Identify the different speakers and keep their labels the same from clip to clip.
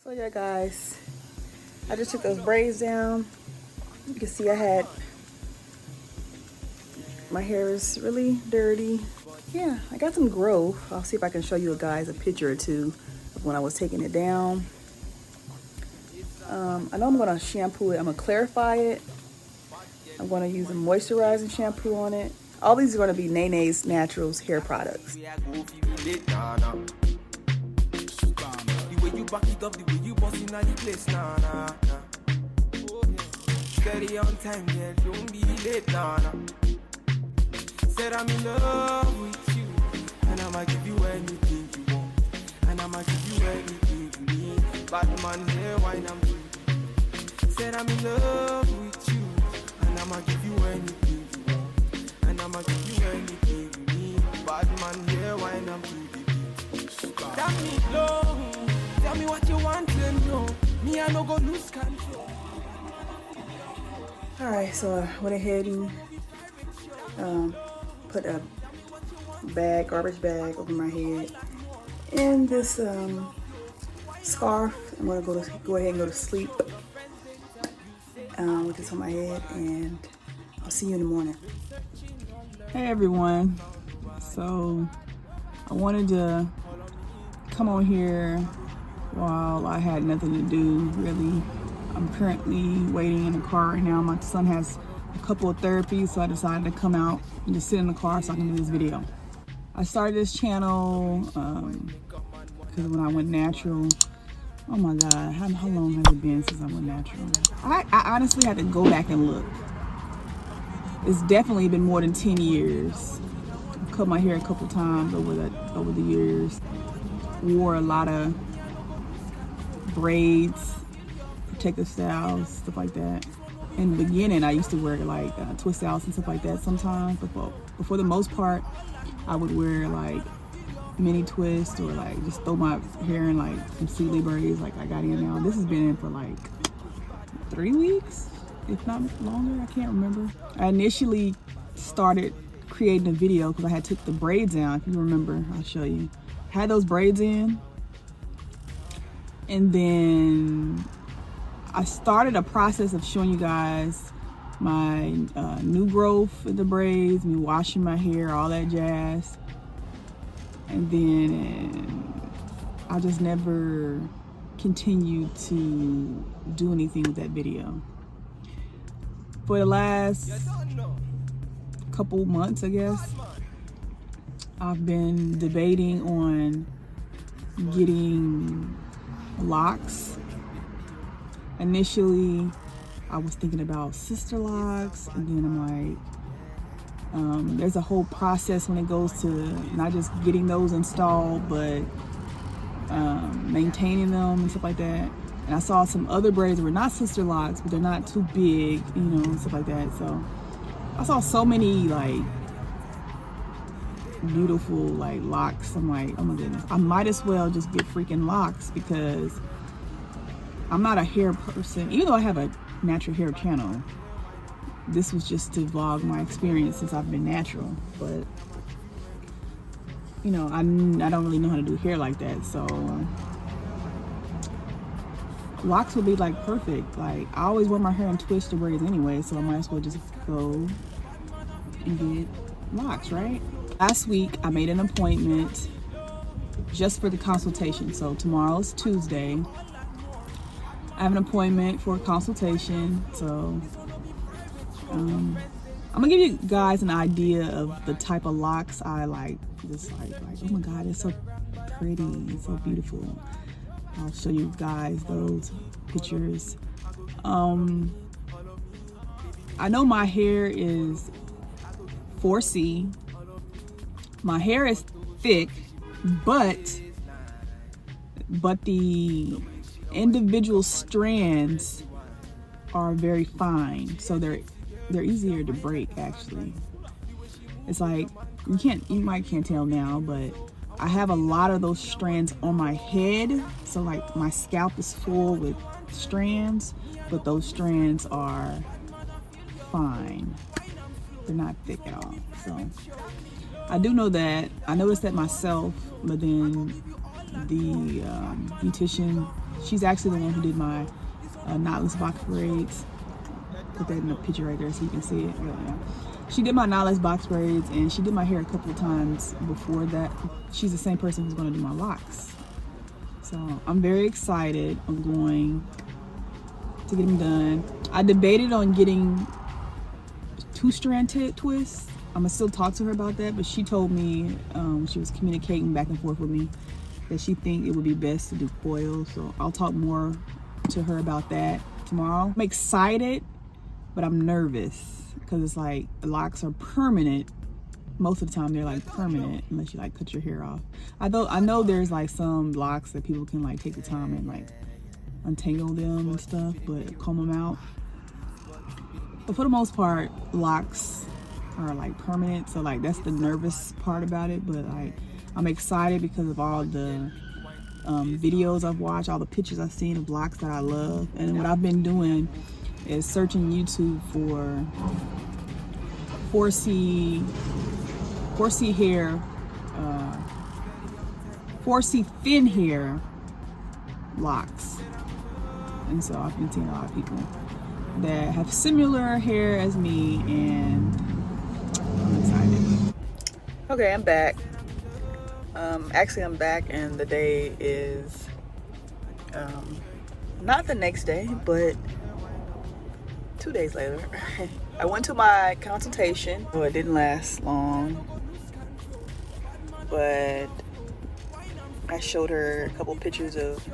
Speaker 1: So yeah guys, I just took those braids down. You can see my hair is really dirty. Yeah, I got some growth. I'll see if I can show you guys a picture or two of when I was taking it down. I know I'm gonna shampoo it. I'm gonna clarify it. I'm gonna use a moisturizing shampoo on it. All these are gonna be Nene's Naturals hair products.
Speaker 2: The way you back it up, the way you bust in the place, nah. Steady on time, girl, don't be late, nah. Said I'm in love with you, and I'ma give you anything you want, and I'ma give you anything you need. Bad man here, why I'm you. Said I'm in love with you, and I'ma give you anything you want, and I'ma give you anything you need. Bad man here, why I'm you. Tell me low, tell me what you want to know. Me, I no go lose control.
Speaker 1: All right, so I went ahead and put a garbage bag over my head, and this scarf. I'm gonna go ahead and go to sleep with this on my head, and I'll see you in the morning. Hey everyone, so I wanted to come on here while I had nothing to do really. I'm currently waiting in the car right now. My son has a couple of therapies, so I decided to come out and just sit in the car so I can do this video. I started this channel because when I went natural, oh my God, how long has it been since I went natural? I honestly had to go back and look. It's definitely been more than 10 years. I've cut my hair a couple times over the years. Wore a lot of braids, protective styles, stuff like that. In the beginning, I used to wear like twist outs and stuff like that sometimes, but for the most part, I would wear like mini twists or like just throw my hair in like some Sealy braids like I got in now. This has been in for like 3 weeks, if not longer, I can't remember. I initially started creating a video because I had took the braids down. If you remember, I'll show you. Had those braids in, and then I started a process of showing you guys my new growth in the braids, me washing my hair, all that jazz. And then I just never continued to do anything with that video. For the last couple months, I guess, I've been debating on getting locks. Initially, I was thinking about sister locks, and then I'm like, there's a whole process when it goes to not just getting those installed, but maintaining them and stuff like that. And I saw some other braids that were not sister locks, but they're not too big, you know, and stuff like that. So I saw so many like beautiful like locks. I'm like, oh my goodness, I might as well just get freaking locks, because I'm not a hair person. Even though I have a natural hair channel, this was just to vlog my experience since I've been natural. But you know, I don't really know how to do hair like that, so locks would be like perfect. Like I always wear my hair in twist or braids anyway, so I might as well just go and get locks, right? Last week I made an appointment just for the consultation. So tomorrow's Tuesday. I have an appointment for a consultation, so I'm gonna give you guys an idea of the type of locks I like. Just like oh my God, it's so pretty, it's so beautiful. I'll show you guys those pictures. I know my hair is 4C. My hair is thick, but the individual strands are very fine, so they're easier to break. Actually, it's like you might can't tell now, but I have a lot of those strands on my head, so like my scalp is full with strands, but those strands are fine. They're not thick at all. So I do know that. I noticed that myself, but then the beautician She's actually the one who did my knotless box braids. Put that in the picture right there so you can see it. Yeah. She did my knotless box braids, and she did my hair a couple of times before that. She's the same person who's going to do my locks. So I'm very excited. I'm going to get them done. I debated on getting 2-strand twists. I'm gonna still talk to her about that, but she told me she was communicating back and forth with me that she think it would be best to do coils. So I'll talk more to her about that tomorrow. I'm excited, but I'm nervous because it's like the locks are permanent. Most of the time they're like permanent unless you like cut your hair off. I know there's like some locks that people can like take the time and like untangle them and stuff, but comb them out. But for the most part, locks are like permanent, so like that's the nervous part about it. But like I'm excited because of all the videos I've watched, all the pictures I've seen of locks that I love. And what I've been doing is searching YouTube for 4C hair, 4C thin hair locks. And so I've been seeing a lot of people that have similar hair as me, and I'm excited. Okay, I'm back. Actually, I'm back, and the day is not the next day, but 2 days later. I went to my consultation. Well, it didn't last long, but I showed her a couple pictures of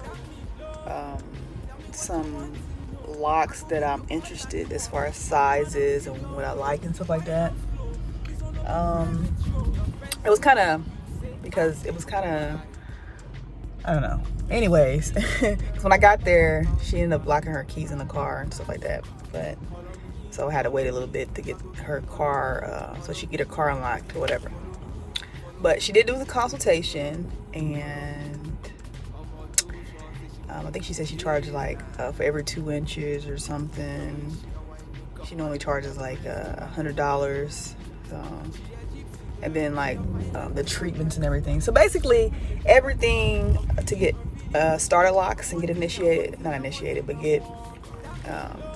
Speaker 1: some locks that I'm interested as far as sizes and what I like and stuff like that. It was kind of I don't know. Anyways, when I got there, she ended up locking her keys in the car and stuff like that. But so I had to wait a little bit to get her car, so she could get her car unlocked or whatever. But she did do the consultation, and I think she said she charged like for every 2 inches or something. She normally charges like $100. And then like the treatments and everything. So basically everything to get starter locks and get not initiated, but get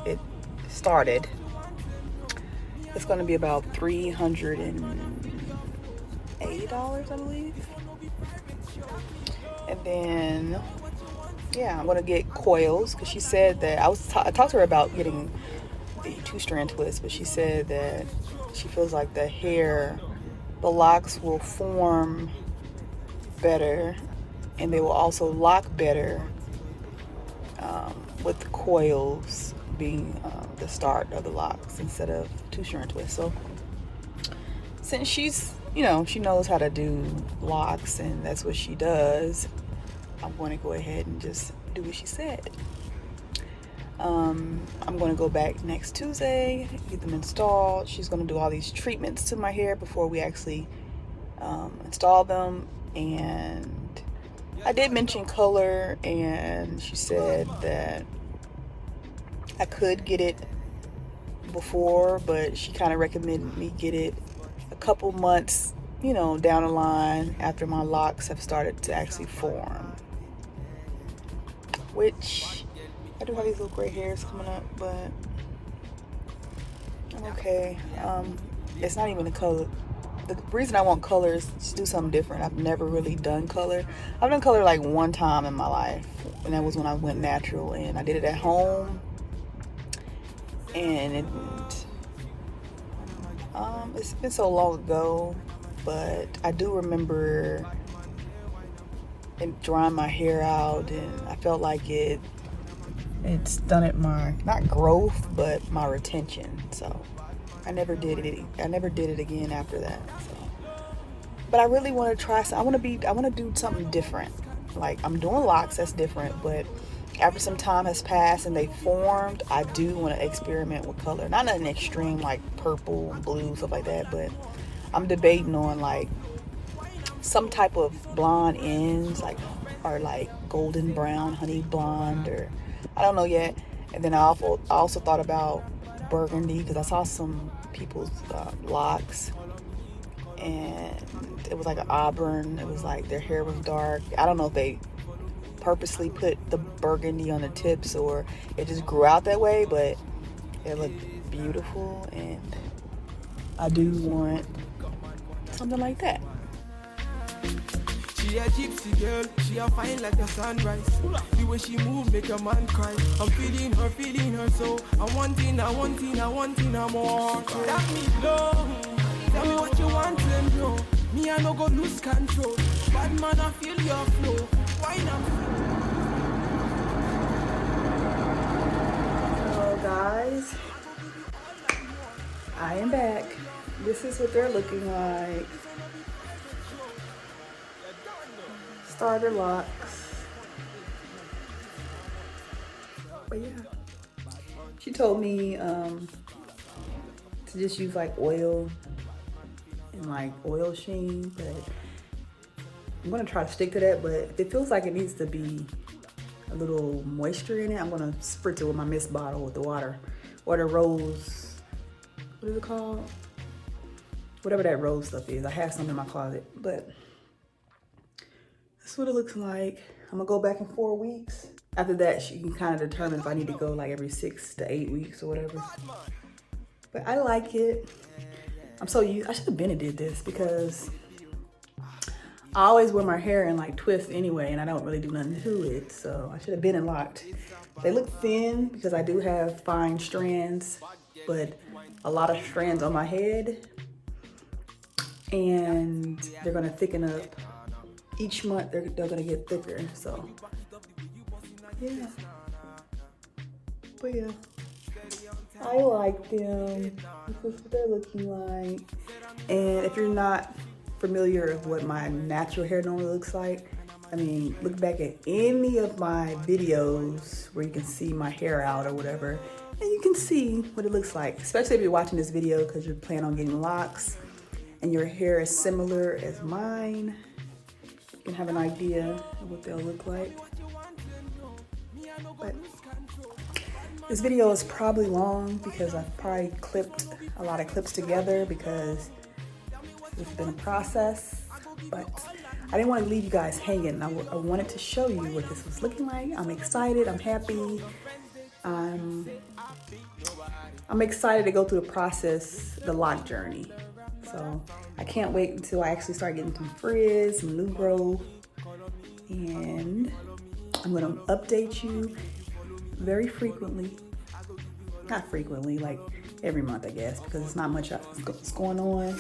Speaker 1: it started. It's going to be about $380, I believe. And then yeah, I'm going to get coils because she said that I talked to her about getting the 2-strand twist, but she said that she feels like the locks will form better, and they will also lock better with the coils being the start of the locks instead of 2-strand twist. So since she's, she knows how to do locks and that's what she does, I'm going to go ahead and just do what she said. I'm going to go back next Tuesday, get them installed. She's going to do all these treatments to my hair before we actually install them. And I did mention color, and she said that I could get it before, but she kind of recommended me get it a couple months, down the line after my locks have started to actually form. Which I do have these little gray hairs coming up, but I'm okay. It's not even the color. The reason I want color is to do something different. I've never really done color. I've done color like one time in my life, and that was when I went natural, and I did it at home. And it's been so long ago, but I do remember drying my hair out, and I felt like it's done it my, not growth, but my retention. So I never did it again after that. So, but I really want to try. I want to do something different. Like, I'm doing locks, that's different, but after some time has passed and they formed, I do want to experiment with color. Not an extreme like purple and blue, stuff like that, but I'm debating on like some type of blonde ends, like, or like golden brown, honey blonde, or I don't know yet. And then I also thought about burgundy, because I saw some people's locks, and it was like an auburn. It was like their hair was dark. I don't know if they purposely put the burgundy on the tips, or it just grew out that way, but it looked beautiful, and I do want something like that.
Speaker 2: She a gypsy girl, she a fine like the sunrise. The way she move make a man cry. I'm feeling her so I want it more. That me blow. Tell me what you want and bro. Me I no go lose control. Bad man I feel your flow. Why not?
Speaker 1: Hello guys, I am back. This is what they're looking like. Starter locks. But yeah, she told me to just use like oil and like oil sheen, but I'm gonna try to stick to that. But if it feels like it needs to be a little moisture in it, I'm gonna spritz it with my mist bottle with the water, or the rose, what is it called? Whatever that rose stuff is. I have some in my closet, but that's what it looks like. I'm gonna go back in 4 weeks. After that, she can kind of determine if I need to go like every 6 to 8 weeks or whatever. But I like it. I'm so used. I should have been and did this because I always wear my hair in like twists anyway, and I don't really do nothing to it. So I should have been and locked. They look thin because I do have fine strands, but a lot of strands on my head, and they're gonna thicken up. Each month they're gonna get thicker, so yeah. But yeah, I like them. This is what they're looking like. And if you're not familiar with what my natural hair normally looks like, I mean, look back at any of my videos where you can see my hair out or whatever, and you can see what it looks like, especially if you're watching this video because you're planning on getting locks and your hair is similar as mine. You can have an idea of what they'll look like. But this video is probably long because I've probably clipped a lot of clips together because it's been a process, but I didn't want to leave you guys hanging. I wanted to show you what this was looking like. I'm excited, I'm happy. I'm excited to go through the process, the lock journey. So I can't wait until I actually start getting some frizz, some new growth, and I'm gonna update you very frequently. Not frequently, like every month, I guess, because it's not much that's going on.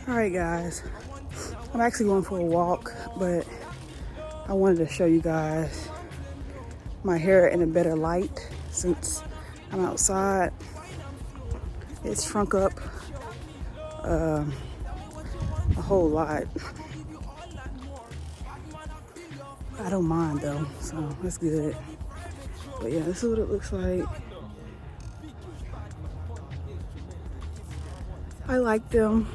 Speaker 1: All right, guys, I'm actually going for a walk, but I wanted to show you guys my hair in a better light since I'm outside. It's shrunk up a whole lot. I don't mind though, so that's good. But yeah, this is what it looks like. I like them.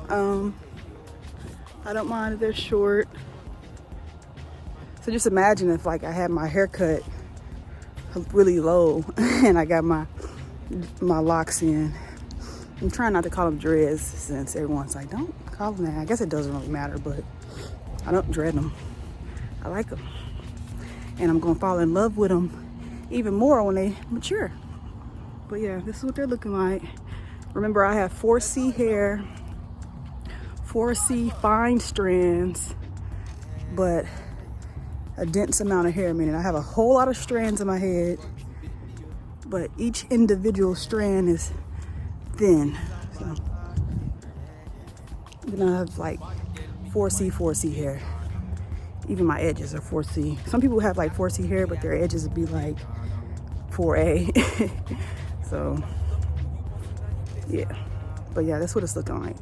Speaker 1: I don't mind if they're short. So just imagine if like I had my hair cut really low and I got my locks in. I'm trying not to call them dreads since everyone's like, don't call them that. I guess it doesn't really matter, but I don't dread them. I like them. And I'm gonna fall in love with them even more when they mature. But yeah, this is what they're looking like. Remember, I have 4C hair, 4C fine strands, but a dense amount of hair, meaning I have a whole lot of strands in my head, but each individual strand is thin. So then I have like 4C hair. Even my edges are 4C. Some people have like 4C hair, but their edges would be like 4A. So yeah, but yeah, that's what it's looking like.